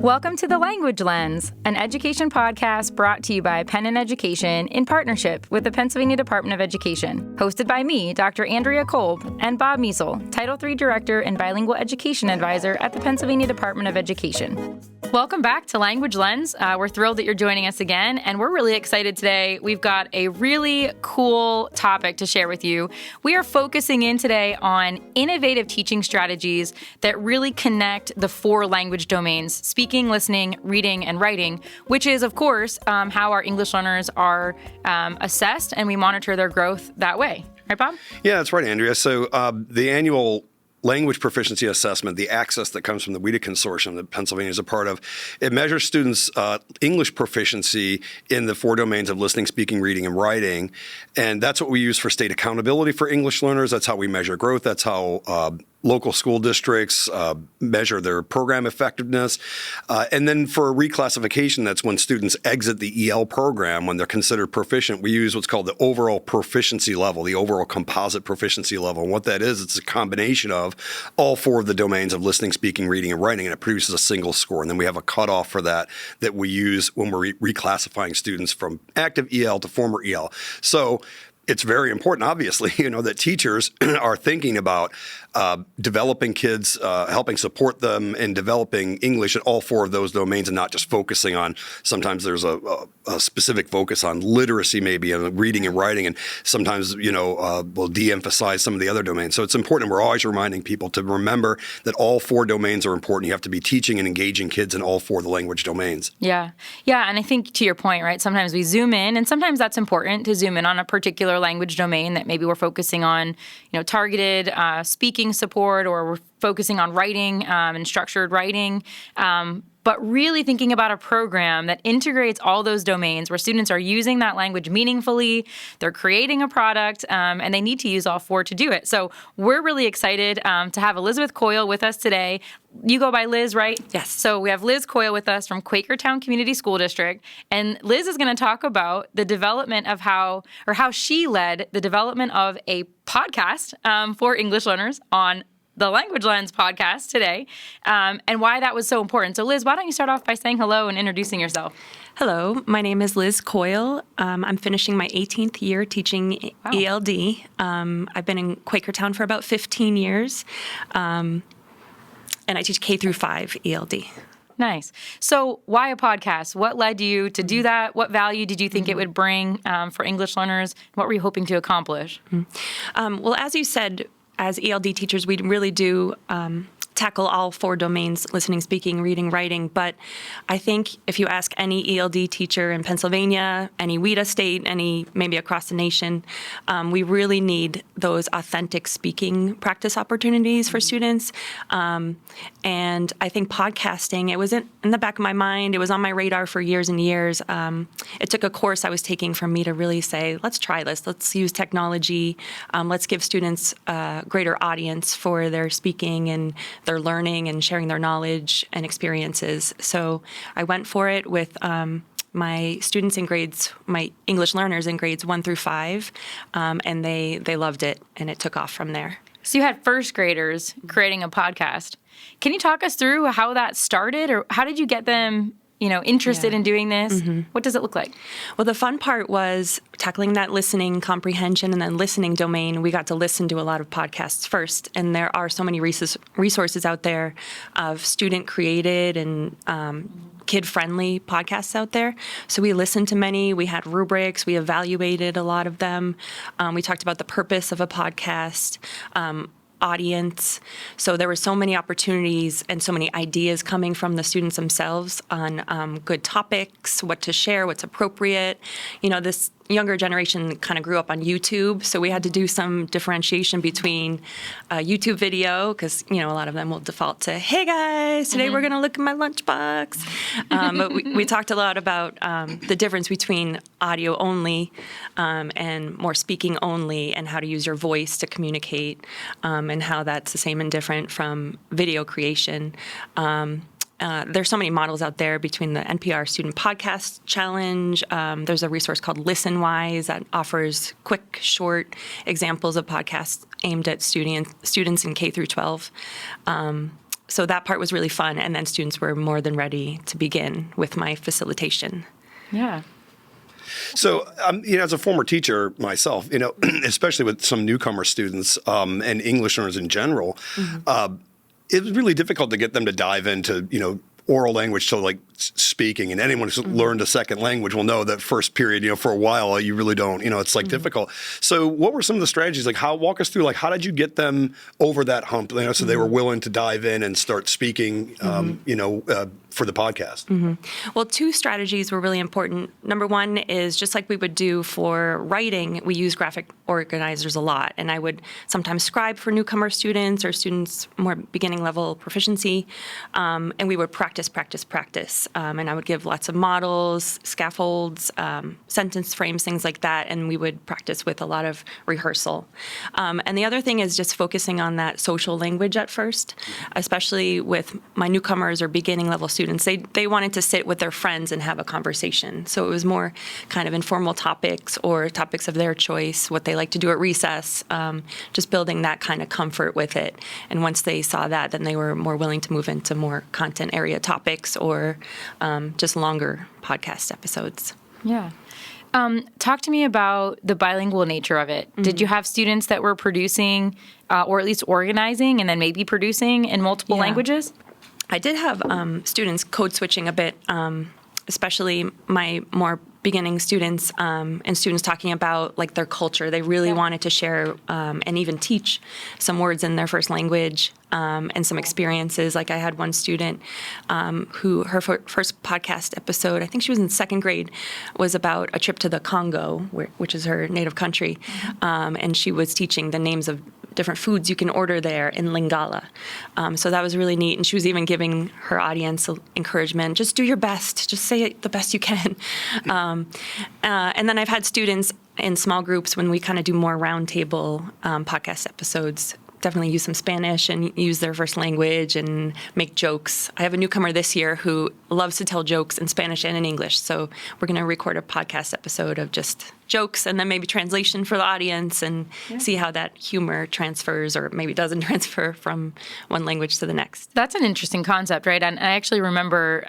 Welcome to The Language Lens, an education podcast brought to you by Penn and Education in partnership with the Pennsylvania Department of Education. Hosted by me, Dr. Andrea Kolb, and Bob Meisel, Title III Director and Bilingual Education Advisor at the Pennsylvania Department of Education. Welcome back to Language Lens. We're thrilled that you're joining us again, and we're really excited today. We've got a really cool topic to share with you. We are focusing in today on innovative teaching strategies that really connect the four language domains: speaking, listening, reading, and writing, which is, of course, how our English learners are assessed, and we monitor their growth that way. Right, Bob? Yeah, that's right, Andrea. So the annual language proficiency assessment, the access that comes from the WIDA consortium that Pennsylvania is a part of, it measures students' English proficiency in the four domains of listening, speaking, reading, and writing. And that's what we use for state accountability for English learners. That's how we measure growth. That's how local school districts measure their program effectiveness. And then for reclassification, that's when students exit the EL program, when they're considered proficient, we use what's called the overall proficiency level, the overall composite proficiency level. And what that is, it's a combination of all four of the domains of listening, speaking, reading, and writing, and it produces a single score. And then we have a cutoff for that we use when we're reclassifying students from active EL to former EL. So it's very important, obviously, that teachers are thinking about developing kids, helping support them in developing English in all four of those domains and not just focusing on, sometimes there's a specific focus on literacy maybe and reading and writing, and sometimes, we'll de-emphasize some of the other domains. So it's important. We're always reminding people to remember that all four domains are important. You have to be teaching and engaging kids in all four of the language domains. Yeah. And I think to your point, right, sometimes we zoom in, and sometimes that's important to zoom in on a particular language domain that maybe we're focusing on, targeted speaking support, or we're focusing on writing and structured writing. But really thinking about a program that integrates all those domains where students are using that language meaningfully, they're creating a product, and they need to use all four to do it. So we're really excited to have Elizabeth Coyle with us today. You go by Liz, right? Yes. So we have Liz Coyle with us from Quakertown Community School District. And Liz is going to talk about the development of how she led the development of a podcast for English learners on the Language Lens podcast today, and why that was so important. So Liz, why don't you start off by saying hello and introducing yourself? Hello, my name is Liz Coyle. I'm finishing my 18th year teaching ELD. I've been in Quakertown for about 15 years, and I teach K through 5 ELD. Nice. So why a podcast? What led you to do that? What value did you think it would bring for English learners? What were you hoping to accomplish? Well, as you said, as ELD teachers, we really do tackle all four domains: listening, speaking, reading, writing. But I think if you ask any ELD teacher in Pennsylvania, any WIDA state, any maybe across the nation, we really need those authentic speaking practice opportunities for students. And I think podcasting, it was in the back of my mind. It was on my radar for years and years. It took a course I was taking for me to really say, let's try this. Let's use technology. Let's give students a greater audience for their speaking and their learning and sharing their knowledge and experiences. So I went for it with my students in grades, my English learners in grades 1 through 5, and they loved it, and it took off from there. So you had first graders creating a podcast. Can you talk us through how that started, or how did you get them interested in doing this? Mm-hmm. What does it look like? Well, the fun part was tackling that listening comprehension and then listening domain. We got to listen to a lot of podcasts first, and there are so many resources out there of student-created and kid-friendly podcasts out there. So we listened to many. We had rubrics. We evaluated a lot of them. We talked about the purpose of a podcast, audience. So there were so many opportunities and so many ideas coming from the students themselves on good topics, what to share, what's appropriate. This younger generation kind of grew up on YouTube, so we had to do some differentiation between a YouTube video, because a lot of them will default to, hey guys, today we're going to look at my lunchbox. But we talked a lot about the difference between audio only and more speaking only, and how to use your voice to communicate, and how that's the same and different from video creation. There's so many models out there between the NPR Student Podcast Challenge. There's a resource called ListenWise that offers quick, short examples of podcasts aimed at students in K through 12. So that part was really fun. And then students were more than ready to begin with my facilitation. Yeah. So, as a former teacher myself, especially with some newcomer students and English learners in general, it was really difficult to get them to dive into, oral language, so like speaking, and anyone who's learned a second language will know that first period, for a while, you really don't, it's like difficult. So what were some of the strategies? Like walk us through, like, how did you get them over that hump, so they were willing to dive in and start speaking, for the podcast? Well, two strategies were really important. Number one is just like we would do for writing, we use graphic organizers a lot. And I would sometimes scribe for newcomer students or students more beginning level proficiency. And we would practice. And I would give lots of models, scaffolds, sentence frames, things like that. And we would practice with a lot of rehearsal. And the other thing is just focusing on that social language at first, especially with my newcomers or beginning level students. They wanted to sit with their friends and have a conversation. So it was more kind of informal topics or topics of their choice, what they like to do at recess, just building that kind of comfort with it. And once they saw that, then they were more willing to move into more content area topics or just longer podcast episodes. Yeah. Talk to me about the bilingual nature of it. Did you have students that were producing or at least organizing and then maybe producing in multiple languages? I did have students code switching a bit, especially my more beginning students and students talking about like their culture. They really wanted to share and even teach some words in their first language and some experiences. Like I had one student who her first podcast episode, I think she was in second grade, was about a trip to the Congo, which is her native country. And she was teaching the names of different foods you can order there in Lingala. So that was really neat. And she was even giving her audience encouragement, just do your best, just say it the best you can. And then I've had students in small groups when we kind of do more roundtable podcast episodes, definitely use some Spanish and use their first language and make jokes. I have a newcomer this year who loves to tell jokes in Spanish and in English. So we're going to record a podcast episode of just jokes and then maybe translation for the audience and see how that humor transfers or maybe doesn't transfer from one language to the next. That's an interesting concept, right? And I actually remember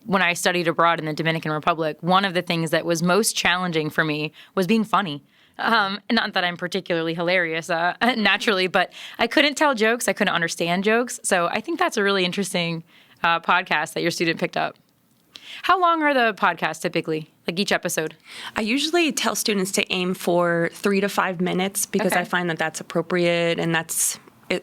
when I studied abroad in the Dominican Republic, one of the things that was most challenging for me was being funny. Not that I'm particularly hilarious naturally, but I couldn't tell jokes. I couldn't understand jokes. So I think that's a really interesting podcast that your student picked up. How long are the podcasts typically, like each episode? I usually tell students to aim for 3 to 5 minutes because I find that that's appropriate, and that's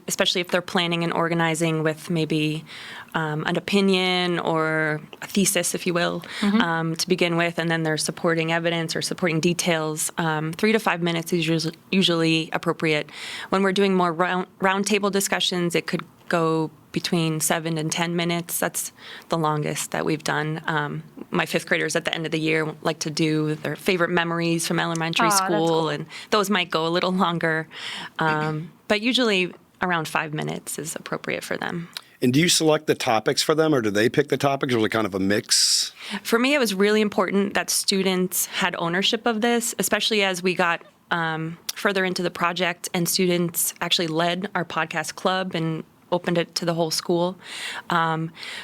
especially if they're planning and organizing with maybe an opinion or a thesis, if you will, to begin with, and then there's supporting evidence or supporting details. 3 to 5 minutes is usually appropriate. When we're doing more roundtable discussions, it could go between 7 and 10 minutes. That's the longest that we've done. My fifth graders at the end of the year like to do their favorite memories from elementary school, cool. And those might go a little longer. But usually around 5 minutes is appropriate for them. And do you select the topics for them, or do they pick the topics, or is it kind of a mix? For me, it was really important that students had ownership of this, especially as we got further into the project and students actually led our podcast club and opened it to the whole school.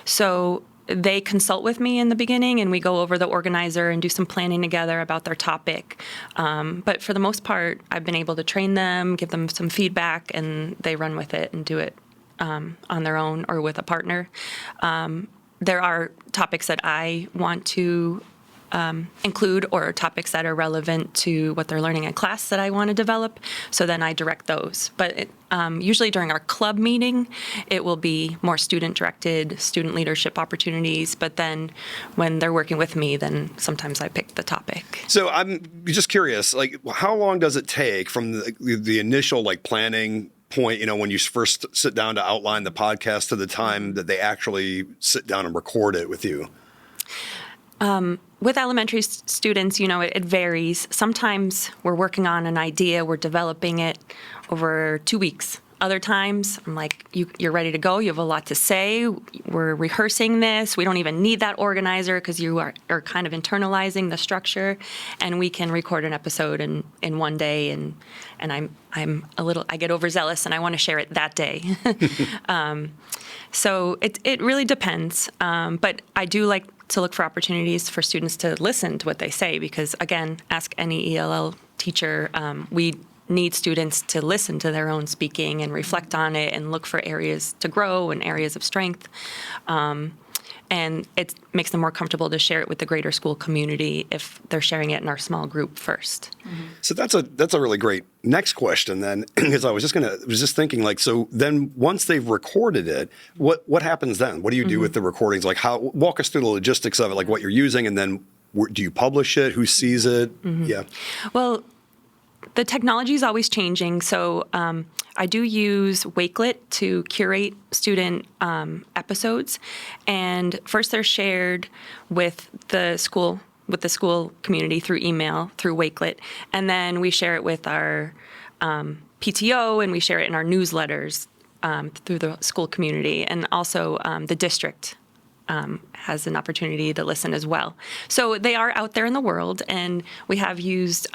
So they consult with me in the beginning, and we go over the organizer and do some planning together about their topic. But for the most part, I've been able to train them, give them some feedback, and they run with it and do it on their own or with a partner. There are topics that I want to include or topics that are relevant to what they're learning in class that I want to develop. So then I direct those. But usually during our club meeting, it will be more student-directed, student leadership opportunities. But then when they're working with me, then sometimes I pick the topic. So I'm just curious, like, how long does it take from the initial planning point, when you first sit down to outline the podcast to the time that they actually sit down and record it with you? With elementary students, it varies. Sometimes we're working on an idea, we're developing it over 2 weeks. Other times, I'm like, you're ready to go. You have a lot to say. We're rehearsing this. We don't even need that organizer because you are kind of internalizing the structure, and we can record an episode in one day. And I get overzealous, and I want to share it that day. So it really depends. But I do like to look for opportunities for students to listen to what they say because, again, ask any ELL teacher. We need students to listen to their own speaking and reflect on it and look for areas to grow and areas of strength. And it makes them more comfortable to share it with the greater school community if they're sharing it in our small group first. Mm-hmm. So that's a really great next question then, because I was just thinking like, so then once they've recorded it, what happens then? What do you do with the recordings? Like walk us through the logistics of it, like what you're using, and then do you publish it? Who sees it? Yeah. Well, the technology is always changing, so I do use Wakelet to curate student episodes, and first they're shared with the school community through email through Wakelet, and then we share it with our PTO, and we share it in our newsletters through the school community, and also the district has an opportunity to listen as well. So they are out there in the world, and we have used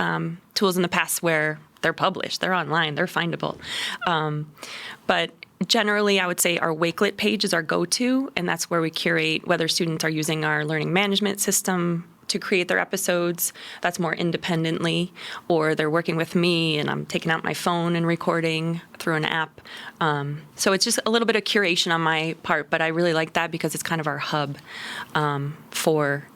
tools in the past where they're published, they're online, they're findable. But generally, I would say our Wakelet page is our go-to, and that's where we curate whether students are using our learning management system to create their episodes. That's more independently, or they're working with me and I'm taking out my phone and recording through an app. So it's just a little bit of curation on my part, but I really like that because it's kind of our hub for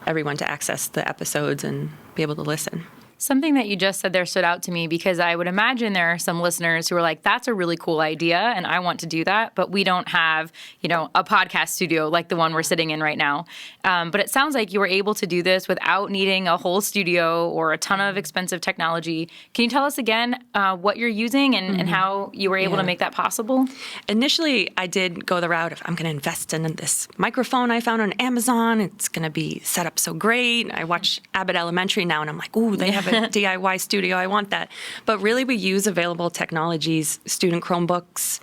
everyone to access the episodes and be able to listen. Something that you just said there stood out to me because I would imagine there are some listeners who are like, that's a really cool idea and I want to do that, but we don't have, a podcast studio like the one we're sitting in right now. But it sounds like you were able to do this without needing a whole studio or a ton of expensive technology. Can you tell us again what you're using and how you were able to make that possible? Initially, I did go the route of I'm going to invest in this microphone I found on Amazon. It's going to be set up so great. I watch Abbott Elementary now and I'm like, ooh, they have a DIY studio. I want that. But really, we use available technologies, student Chromebooks,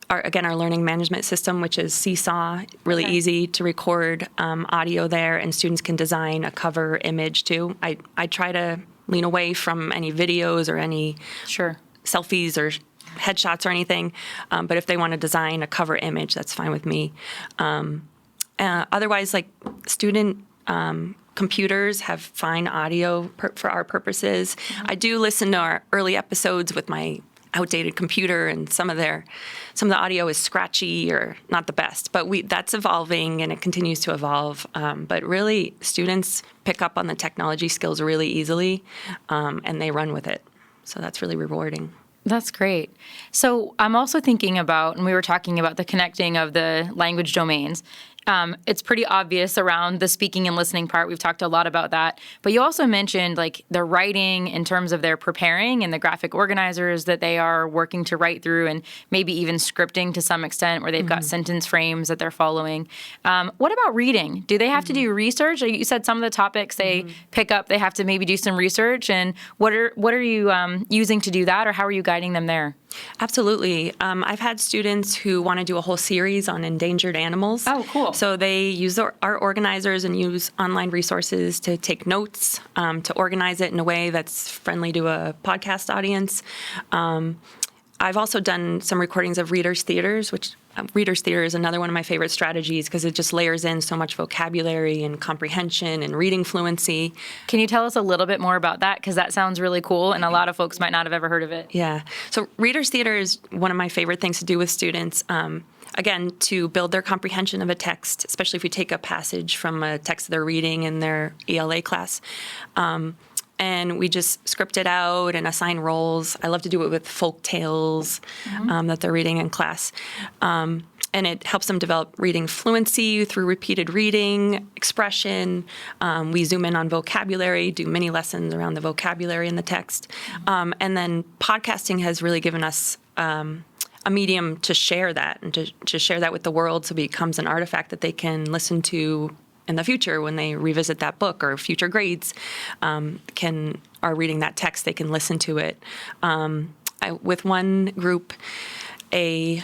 our learning management system, which is Seesaw, really easy to record audio there, and students can design a cover image too. I try to lean away from any videos or any selfies or headshots or anything, but if they want to design a cover image, that's fine with me. Otherwise, like student computers have fine audio for our purposes. I do listen to our early episodes with my outdated computer, and some of the audio is scratchy or not the best. But that's evolving, and it continues to evolve. But really, students pick up on the technology skills really easily, and they run with it. So that's really rewarding. That's great. So I'm also thinking about, and we were talking about the connecting of the language domains. It's pretty obvious around the speaking and listening part. We've talked a lot about that. But you also mentioned like the writing in terms of their preparing and the graphic organizers that they are working to write through, and maybe even scripting to some extent where they've got sentence frames that they're following. What about reading? Do they have to do research? You said some of the topics they pick up, they have to maybe do some research. And what are you using to do that, or how are you guiding them there? Absolutely. I've had students who want to do a whole series on endangered animals. Oh, cool. So they use our organizers and use online resources to take notes, to organize it in a way that's friendly to a podcast audience. I've also done some recordings of readers' theaters, which readers' theater is another one of my favorite strategies because it just layers in so much vocabulary and comprehension and reading fluency. Can you tell us a little bit more about that? Because that sounds really cool, and a lot of folks might not have ever heard of it. Yeah. So readers' theater is one of my favorite things to do with students. Again, to build their comprehension of a text, especially if we take a passage from a text they're reading in their ELA class. And we just script it out and assign roles. I love to do it with folk tales that they're reading in class. And it helps them develop reading fluency through repeated reading, expression. We zoom in on vocabulary, do mini lessons around the vocabulary in the text. And then podcasting has really given us a medium to share that and to share that with the world, so it becomes an artifact that they can listen to in the future when they revisit that book, or future grades are reading that text, they can listen to it. with one group, a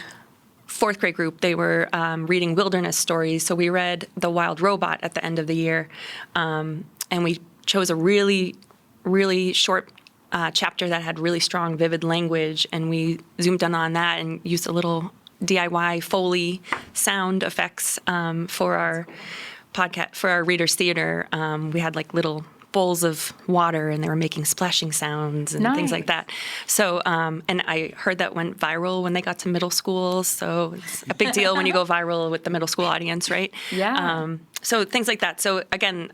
fourth grade group, they were reading wilderness stories. So we read The Wild Robot at the end of the year. And we chose a really, really short chapter that had really strong, vivid language. And we zoomed in on that and used a little DIY Foley sound effects for our podcast, for our Readers Theater. We had like little bowls of water and they were making splashing sounds and things like that. So, and I heard that went viral when they got to middle school. So it's a big deal when you go viral with the middle school audience, right? Yeah. So things like that. So again,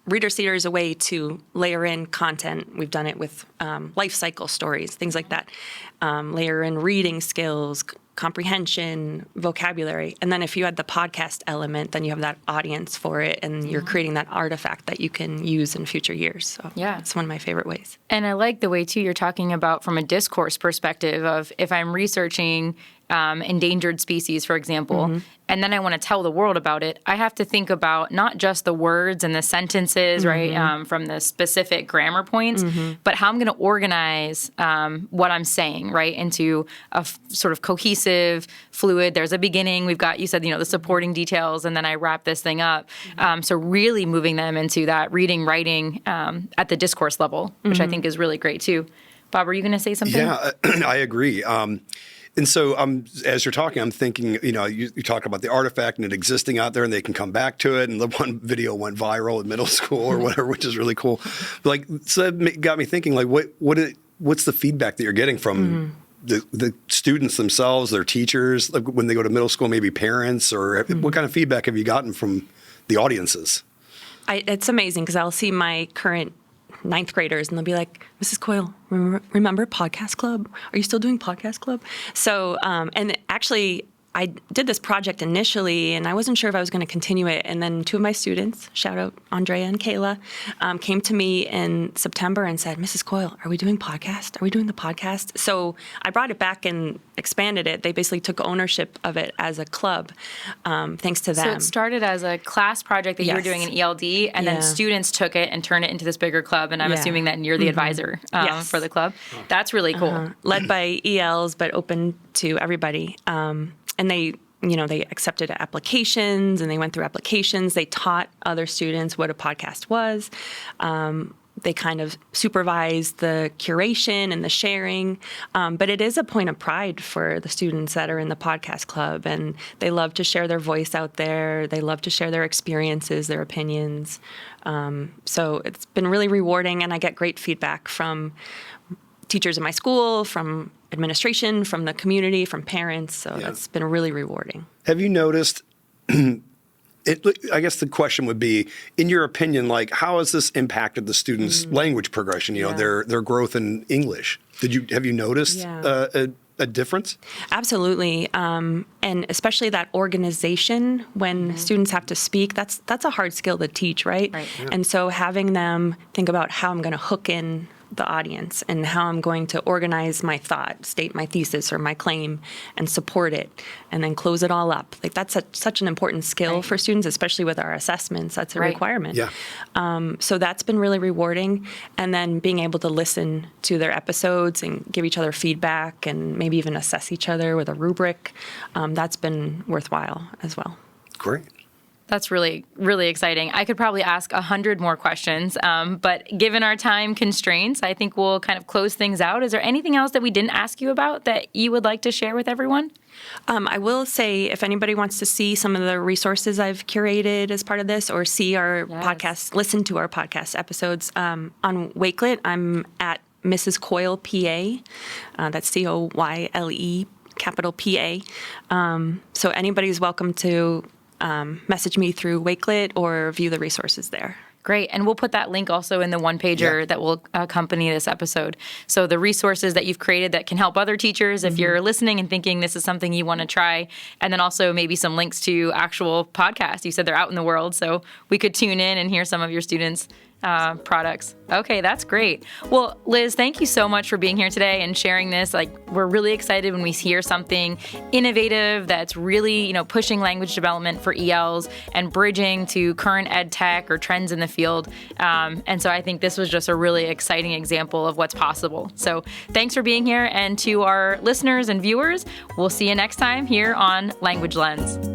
Readers Theater is a way to layer in content. We've done it with life cycle stories, things like that. Layer in reading skills, comprehension, vocabulary. And then if you add the podcast element, then you have that audience for it and you're creating that artifact that you can use in future years. So yeah, it's one of my favorite ways. And I like the way, too, you're talking about from a discourse perspective of if I'm researching endangered species, for example, and then I want to tell the world about it, I have to think about not just the words and the sentences, right, from the specific grammar points, but how I'm going to organize what I'm saying, right, into a sort of cohesive, fluid, there's a beginning, we've got, you said, the supporting details, and then I wrap this thing up. So really moving them into that reading, writing at the discourse level, which I think is really great, too. Bob, were you going to say something? Yeah, I agree. And so as you're talking, I'm thinking, you talk about the artifact and it existing out there and they can come back to it. And the one video went viral in middle school or whatever, which is really cool. But so that got me thinking, what's the feedback that you're getting from the students themselves, their teachers, like when they go to middle school, maybe parents, or what kind of feedback have you gotten from the audiences? It's amazing because I'll see my current ninth graders and they'll be like, Mrs. Coyle, remember Podcast Club? Are you still doing Podcast Club? So, and actually I did this project initially and I wasn't sure if I was going to continue it. And then two of my students, shout out Andrea and Kayla, came to me in September and said, Mrs. Coyle, are we doing podcast? Are we doing the podcast? So I brought it back and expanded it. They basically took ownership of it as a club, thanks to them. So it started as a class project that you were doing in ELD, and then students took it and turned it into this bigger club. And I'm assuming that you're the advisor for the club. That's really cool. Led by ELs, but open to everybody. And they accepted applications and they went through applications. They taught other students what a podcast was. They kind of supervised the curation and the sharing. But it is a point of pride for the students that are in the podcast club. And they love to share their voice out there. They love to share their experiences, their opinions. So it's been really rewarding. And I get great feedback from teachers in my school, from administration, from the community, from parents. So that's been really rewarding. Have you noticed, I guess the question would be, in your opinion, how has this impacted the students' language progression, their growth in English? Have you noticed a difference? Absolutely. And especially that organization when students have to speak, that's a hard skill to teach, right? Yeah. And so having them think about how I'm going to hook in the audience and how I'm going to organize my thought, state my thesis or my claim and support it and then close it all up. That's such an important skill for students, especially with our assessments. That's a requirement. Yeah. So that's been really rewarding. And then being able to listen to their episodes and give each other feedback and maybe even assess each other with a rubric, that's been worthwhile as well. Great. That's really, really exciting. I could probably ask 100 more questions, but given our time constraints, I think we'll kind of close things out. Is there anything else that we didn't ask you about that you would like to share with everyone? I will say if anybody wants to see some of the resources I've curated as part of this or see our podcast, listen to our podcast episodes, on Wakelet, I'm at Mrs. Coyle, PA. That's COYLE, capital PA. So anybody's welcome to message me through Wakelet or view the resources there. Great. And we'll put that link also in the one-pager that will accompany this episode. So the resources that you've created that can help other teachers if you're listening and thinking this is something you want to try. And then also maybe some links to actual podcasts. You said they're out in the world, so we could tune in and hear some of your students products. Okay, that's great. Well, Liz, thank you so much for being here today and sharing this. Like, we're really excited when we hear something innovative that's really, pushing language development for ELs and bridging to current ed tech or trends in the field. And so I think this was just a really exciting example of what's possible. So thanks for being here. And to our listeners and viewers, we'll see you next time here on Language Lens.